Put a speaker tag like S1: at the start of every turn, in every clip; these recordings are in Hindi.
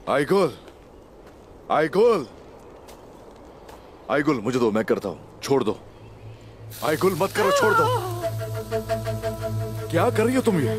S1: आईगुल, आईगुल, आईगुल, मुझे दो, मैं करता हूं। छोड़ दो आईगुल, मत करो, छोड़ दो। क्या कर रही हो तुम ये?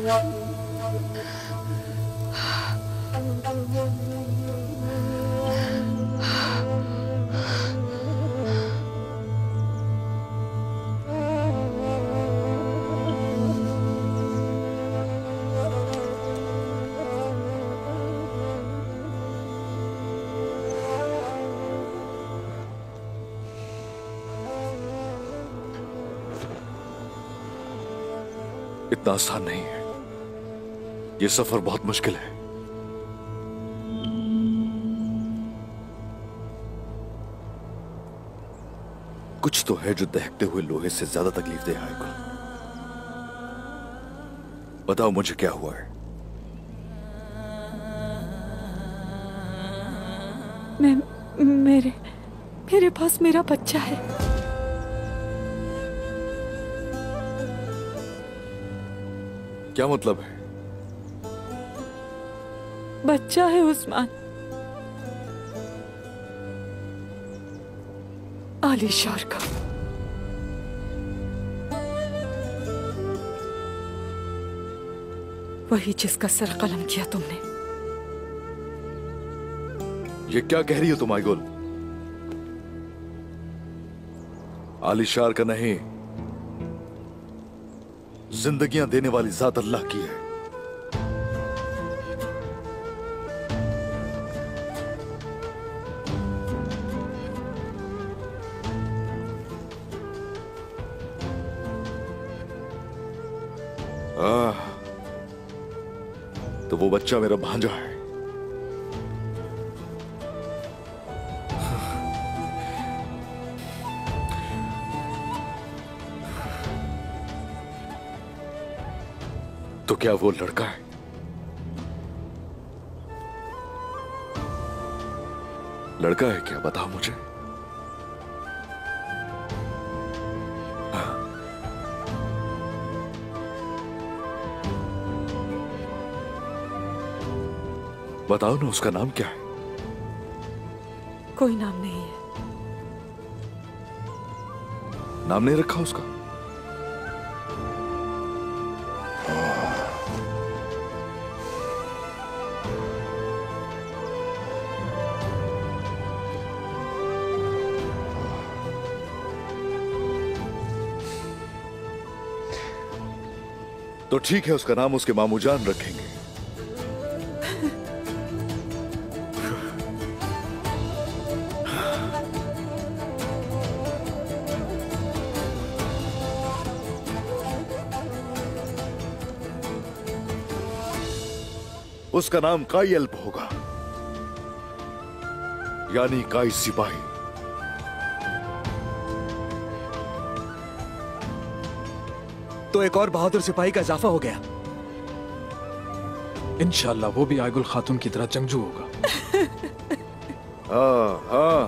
S1: इतना आसान नहीं है, ये सफर बहुत मुश्किल है। कुछ तो है जो दहकते हुए लोहे से ज्यादा तकलीफ दे। आईगुल, बताओ मुझे क्या हुआ है?
S2: मेरे पास मेरा बच्चा है।
S1: क्या मतलब है?
S2: बच्चा है उस्मान, आलिशार का। वही जिसका सर कलम किया तुमने।
S1: ये क्या कह रही हो तुम आईगुल? आलिशार का नहीं, जिंदगियां देने वाली जात अल्लाह की है। तो वो बच्चा मेरा भांजा है। तो क्या वो लड़का है? लड़का है क्या? बताओ मुझे। बताओ ना, उसका नाम क्या है?
S2: कोई नाम नहीं है।
S1: नाम नहीं रखा उसका? तो ठीक है, उसका नाम उसके मामू जान रखेंगे। उसका नाम काई अल्प होगा, यानी काई सिपाही।
S3: तो एक और बहादुर सिपाही का इजाफा हो गया।
S4: इंशाल्लाह वो भी आईगुल खातून की तरह जंगजू होगा।
S1: हाँ हाँ,